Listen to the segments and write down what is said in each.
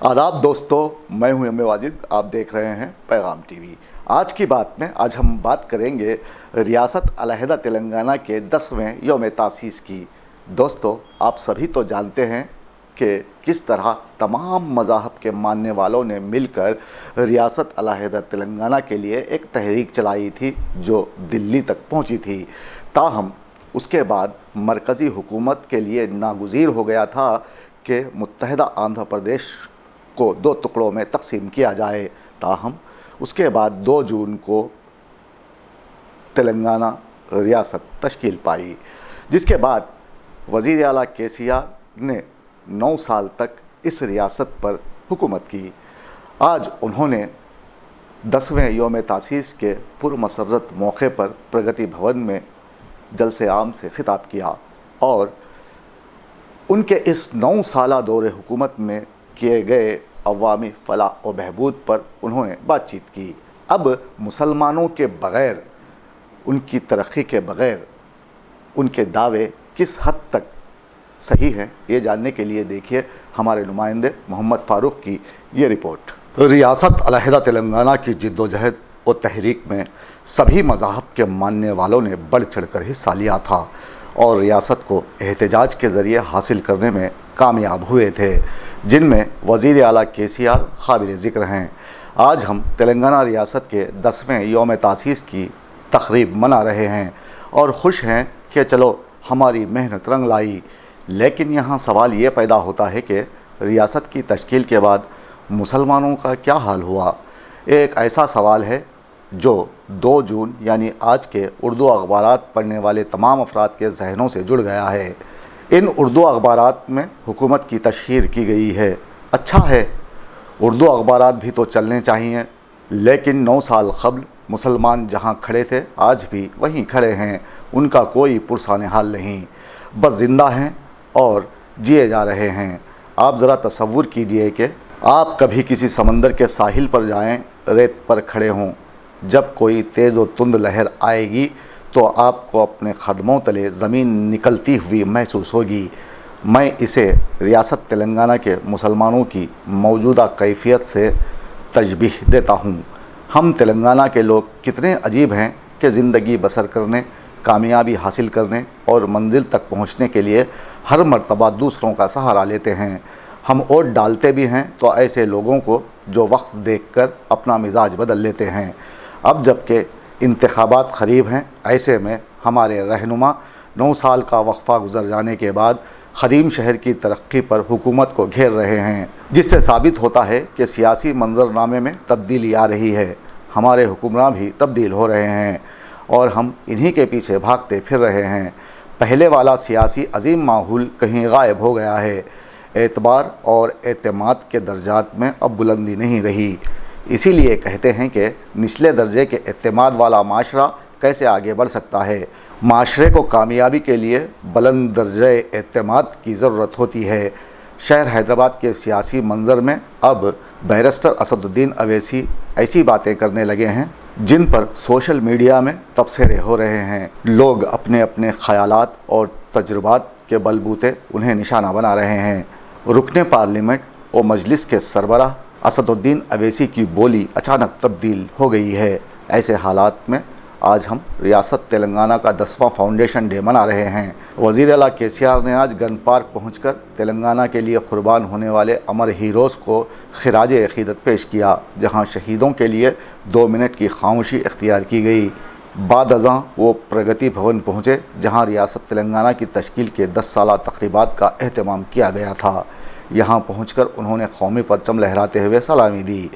आदाब दोस्तों, मैं हूं एम ए वाजिद। आप देख रहे हैं पैगाम टीवी। आज की बात में आज हम बात करेंगे रियासत अलहदा तेलंगाना के 10वें यौम तासीस की। दोस्तों, आप सभी तो जानते हैं कि किस तरह तमाम मज़ाहब के मानने वालों ने मिलकर रियासत अलहदा तेलंगाना के लिए एक तहरीक चलाई थी जो दिल्ली तक पहुंची थी। ताहम उसके बाद मरकज़ी हुकूमत के लिए नागुज़ीर हो गया था कि मुत्तहदा आंध्र प्रदेश को 2 टुकड़ों में तकसीम किया जाए। ताहम उसके बाद 2 जून को तेलंगाना रियासत तश्कील पाई, जिसके बाद वज़ीर आला KCR ने 9 साल तक इस रियासत पर हुकूमत की। आज उन्होंने 10वें यौम तासीस के पुरमसरत मौके पर प्रगति भवन में जलसे आम से खिताब किया और उनके इस 9 साला दौरे हुकूमत में किए गए अवामी फलाह व बहबूद पर उन्होंने बातचीत की। अब मुसलमानों के बग़ैर, उनकी तरक्की के बग़ैर उनके दावे किस हद तक सही हैं, ये जानने के लिए देखिए हमारे नुमाइंदे मोहम्मद फ़ारूक की ये रिपोर्ट। रियासत अलहदा तेलंगाना की जिद्दोजहद और तहरीक में सभी मज़ाहब के मानने वालों ने बढ़ चढ़ कर हिस्सा लिया था और रियासत को एहतजाज के ज़रिए हासिल करने में कामयाब हुए थे, जिनमें वज़ीर आला KCR काबिल ज़िक्र हैं। आज हम तेलंगाना रियासत के 10वें यौम तासीस की तक़रीब मना रहे हैं और ख़ुश हैं कि चलो हमारी मेहनत रंग लाई। लेकिन यहाँ सवाल ये पैदा होता है कि रियासत की तश्कील के बाद मुसलमानों का क्या हाल हुआ। एक ऐसा सवाल है जो 2 जून यानी आज के उर्दू अखबारात पढ़ने वाले तमाम अफराद के जहनों से जुड़ गया है। इन उर्दू अखबारात में हुकूमत की तशहीर की गई है। अच्छा है, उर्दू अखबारात भी तो चलने चाहिए, लेकिन 9 साल क़ब्ल मुसलमान जहाँ खड़े थे आज भी वहीं खड़े हैं। उनका कोई पुरसान हाल नहीं, बस ज़िंदा हैं और जिए जा रहे हैं। आप ज़रा तसव्वुर कीजिए कि आप कभी किसी समंदर के साहिल पर जाएं, रेत पर खड़े हों, जब कोई तेज़ व तुंद लहर आएगी तो आपको अपने कदमों तले ज़मीन निकलती हुई महसूस होगी। मैं इसे रियासत तेलंगाना के मुसलमानों की मौजूदा कैफियत से तशबीह देता हूँ। हम तेलंगाना के लोग कितने अजीब हैं कि ज़िंदगी बसर करने, कामयाबी हासिल करने और मंजिल तक पहुँचने के लिए हर मर्तबा दूसरों का सहारा लेते हैं। हम वोट डालते भी हैं तो ऐसे लोगों को जो वक्त देखकर अपना मिजाज बदल लेते हैं। अब जबकि इंतखाबात क़रीब हैं, ऐसे में हमारे रहनुमा 9 साल का वक्फ़ा गुज़र जाने के बाद ख़दीम शहर की तरक्की पर हुकूमत को घेर रहे हैं, जिससे साबित होता है कि सियासी मंजरनामे में तब्दीली आ रही है। हमारे हुक्मरान भी तब्दील हो रहे हैं और हम इन्हीं के पीछे भागते फिर रहे हैं। पहले वाला सियासी अजीम माहौल कहीं गायब हो गया है। एतबार और एतमाद के दर्जात में अब बुलंदी नहीं रही। इसीलिए कहते हैं कि निचले दर्जे के एतमाद वाला माशरा कैसे आगे बढ़ सकता है। माशरे को कामयाबी के लिए बुलंद दर्जे एतमाद की ज़रूरत होती है। शहर हैदराबाद के सियासी मंजर में अब बैरिस्टर असदुद्दीन अवैसी ऐसी बातें करने लगे हैं जिन पर सोशल मीडिया में तबसरे हो रहे हैं। लोग अपने अपने ख़यालात और तजुर्बात के बलबूते उन्हें निशाना बना रहे हैं। रुकने पार्लियामेंट और मजलिस के सरबराह असदुद्दीन अवैसी की बोली अचानक तब्दील हो गई है। ऐसे हालात में आज हम रियासत तेलंगाना का 10वां फाउंडेशन डे मना रहे हैं। वज़ीर आला KCR ने आज गन पार्क पहुंचकर तेलंगाना के लिए क़ुरबान होने वाले अमर हीरोज़ को खिराज अक़ीदत पेश किया, जहां शहीदों के लिए 2 मिनट की खामोशी इख्तियार की गई। बाद अज़ां वो प्रगति भवन पहुँचे, जहाँ रियासत तेलंगाना की तश्कील के 10 साला तक़रीबात का अहतमाम किया गया था। यहाँ पहुँचकर उन्होंने कौमी परचम लहराते हुए सलामी दी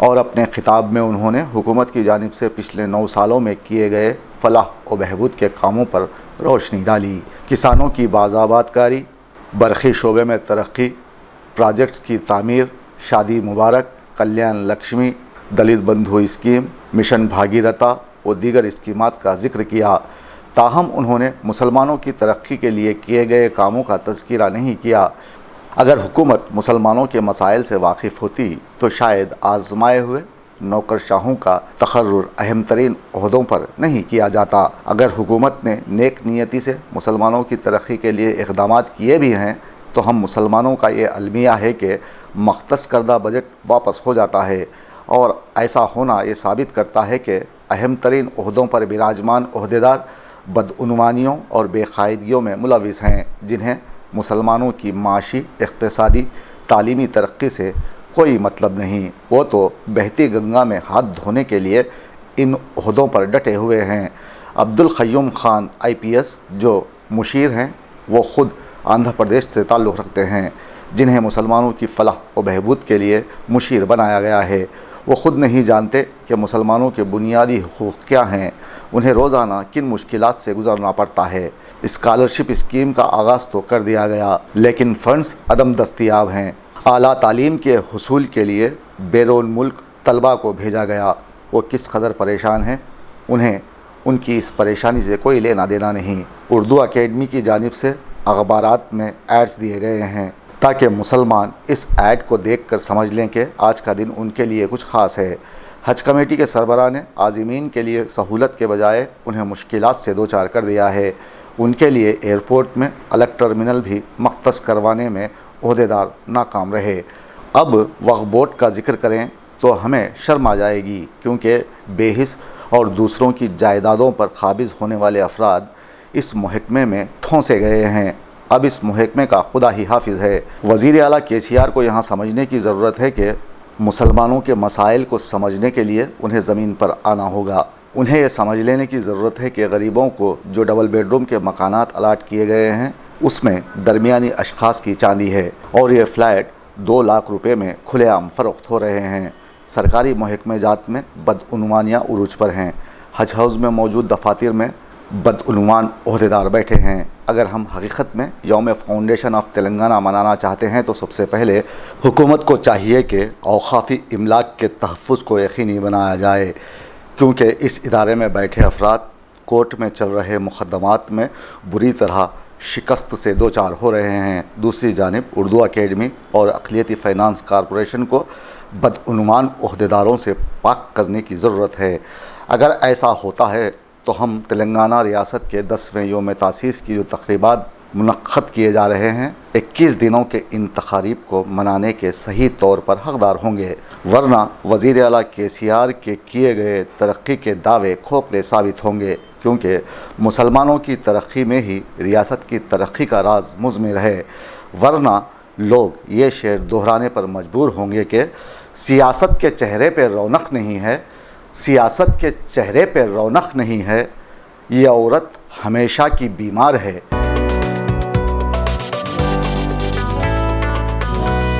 और अपने खिताब में उन्होंने हुकूमत की जानिब से पिछले 9 सालों में किए गए फलाह व बहबूद के कामों पर रोशनी डाली। किसानों की बाज़ाबातकारी, बरक़ी शोबे में तरक्की, प्रोजेक्ट्स की तामीर, शादी मुबारक, कल्याण लक्ष्मी, दलित बंधु स्कीम, मिशन भागीरथा और दीगर स्कीमात का ज़िक्र किया। ताहम उन्होंने मुसलमानों की तरक्की के लिए किए गए कामों का तज़किरा नहीं किया। अगर हुकूमत मुसलमानों के मसाइल से वाकिफ़ होती तो शायद आज़माए हुए नौकरशाहों का तक़र्रुर अहम तरीन ओहदों पर नहीं किया जाता। अगर हुकूमत ने नेक नियति से मुसलमानों की तरक्की के लिए इक़दामात किए भी हैं तो हम मुसलमानों का ये अलमिया है कि مختص کردہ بجٹ واپس ہو جاتا ہے، اور ایسا ہونا یہ ثابت کرتا ہے کہ اہم ترین عہدوں پر براجمان عہدیدار بدعنوانیوں اور بے قاعدگیوں میں ملوث ہیں، جنہیں مسلمانوں کی معاشی، اقتصادی، تعلیمی ترقی سے کوئی مطلب نہیں۔ وہ تو بہتی گنگا میں ہاتھ دھونے کے لیے ان عہدوں پر ڈٹے ہوئے ہیں۔ عبدالقیوم خان IPS جو مشیر ہیں، وہ خود آندھرا پردیش سے تعلق رکھتے ہیں، جنہیں مسلمانوں کی فلاح و بہبود کے لیے مشیر بنایا گیا ہے۔ وہ خود نہیں جانتے کہ مسلمانوں کے بنیادی حقوق کیا ہیں، انہیں روزانہ کن مشکلات سے گزرنا پڑتا ہے۔ اسکالرشپ اسکیم کا آغاز تو کر دیا گیا، لیکن فنڈز عدم دستیاب ہیں۔ اعلیٰ تعلیم کے حصول کے لیے بیرون ملک طلباء کو بھیجا گیا، وہ کس قدر پریشان ہیں، انہیں ان کی اس پریشانی سے کوئی لینا دینا نہیں۔ اردو اکیڈمی کی جانب سے اخبارات میں ایڈز دیے گئے ہیں تاکہ مسلمان اس ایڈ کو دیکھ کر سمجھ لیں کہ آج کا دن ان کے لیے کچھ خاص ہے۔ حج کمیٹی کے سربراہ نے عازمین کے لیے سہولت کے بجائے انہیں مشکلات سے دوچار کر دیا ہے۔ ان کے لیے ایئرپورٹ میں الگ ٹرمینل بھی مختص کروانے میں عہدیدار ناکام رہے۔ اب وقف بورڈ کا ذکر کریں تو ہمیں شرم آ جائے گی، کیونکہ بے حس اور دوسروں کی جائیدادوں پر قابض ہونے والے افراد اس محکمے میں ٹھونسے گئے ہیں۔ اب اس محکمے کا خدا ہی حافظ ہے۔ وزیر اعلیٰ KCR کو یہاں سمجھنے کی ضرورت ہے کہ مسلمانوں کے مسائل کو سمجھنے کے لیے انہیں زمین پر آنا ہوگا۔ انہیں یہ سمجھ لینے کی ضرورت ہے کہ غریبوں کو جو ڈبل بیڈ روم کے مکانات الاٹ کیے گئے ہیں، اس میں درمیانی اشخاص کی چاندی ہے، اور یہ فلیٹ 2 لاکھ روپے میں کھلے عام فروخت ہو رہے ہیں۔ سرکاری محکمہ جات میں بدعنوانیاں عروج پر ہیں۔ حج ہاؤس میں موجود دفاتر میں بدعنوان عہدیدار بیٹھے ہیں۔ اگر ہم حقیقت میں یوم فاؤنڈیشن آف تلنگانہ منانا چاہتے ہیں تو سب سے پہلے حکومت کو چاہیے کہ اوقافی املاک کے تحفظ کو یقینی بنایا جائے، کیونکہ اس ادارے میں بیٹھے افراد کورٹ میں چل رہے مقدمات میں بری طرح شکست سے دوچار ہو رہے ہیں۔ دوسری جانب اردو اکیڈمی اور اقلیتی فائنانس کارپوریشن کو بدعنوان عہدیداروں سے پاک کرنے کی ضرورت ہے۔ اگر ایسا ہوتا ہے تو ہم تلنگانہ ریاست کے 10ویں یوم تاسیس کی جو تقریبات منعقد کیے جا رہے ہیں، 21 دنوں کے ان تقاریب کو منانے کے صحیح طور پر حقدار ہوں گے، ورنہ وزیر اعلیٰ KCR کے کیے گئے ترقی کے دعوے کھوکھلے ثابت ہوں گے، کیونکہ مسلمانوں کی ترقی میں ہی ریاست کی ترقی کا راز مضمر ہے۔ ورنہ لوگ یہ شعر دہرانے پر مجبور ہوں گے کہ سیاست کے چہرے پہ رونق نہیں ہے، سیاست کے چہرے پہ رونق نہیں ہے، یہ عورت ہمیشہ کی بیمار ہے۔